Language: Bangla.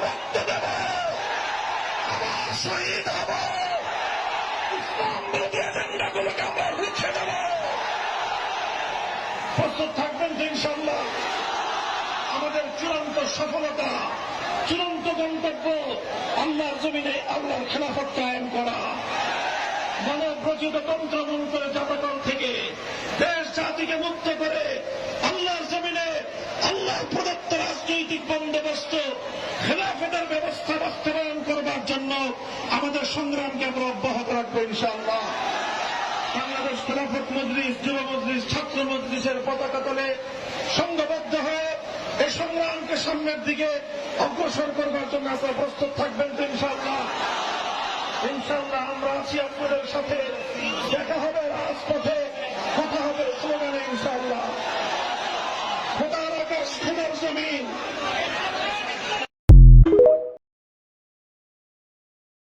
রক্ত দেব, আবার শহীদ হব, ইসলাম বিরোধী এজেন্ডাগুলোকে আমরা রুখে দেব। প্রস্তুত থাকবেন তো ইনশাআল্লাহ? আমাদের চূড়ান্ত সফলতা, চূড়ান্ত গন্তব্য আল্লাহর জমিনে আল্লাহর খেলাফত কায়েম করা, মানব রচিত তন্ত্রমন্ত্রের জাতকল থেকে দেশ জাতিকে মুক্ত করে আল্লাহর জমিনে আল্লাহর প্রদত্ত রাজনৈতিক বন্দোবস্ত খেলাফতের ব্যবস্থা বাস্তবায়ন করবার জন্য আমাদের সংগ্রামকে আমরা অব্যাহত রাখবো ইনশাআল্লাহ। বাংলাদেশ খেলাফত মজলিস, যুব মজলিস, ছাত্র মজলিসের পতাকা তলে সংঘবদ্ধ হয়ে এই সংগ্রামকে সামনের দিকে অগ্রসর করবার জন্য আপনারা প্রস্তুত থাকবেন তো ইনশাআল্লাহ? ইনশাআল্লাহ আমরা আছি আপনাদের সাথে। দেখা হবে রাজপথে, কথা হবে স্লোগানে ইনশাআল্লাহ। খোদার আকাশ, খোদার জমিন,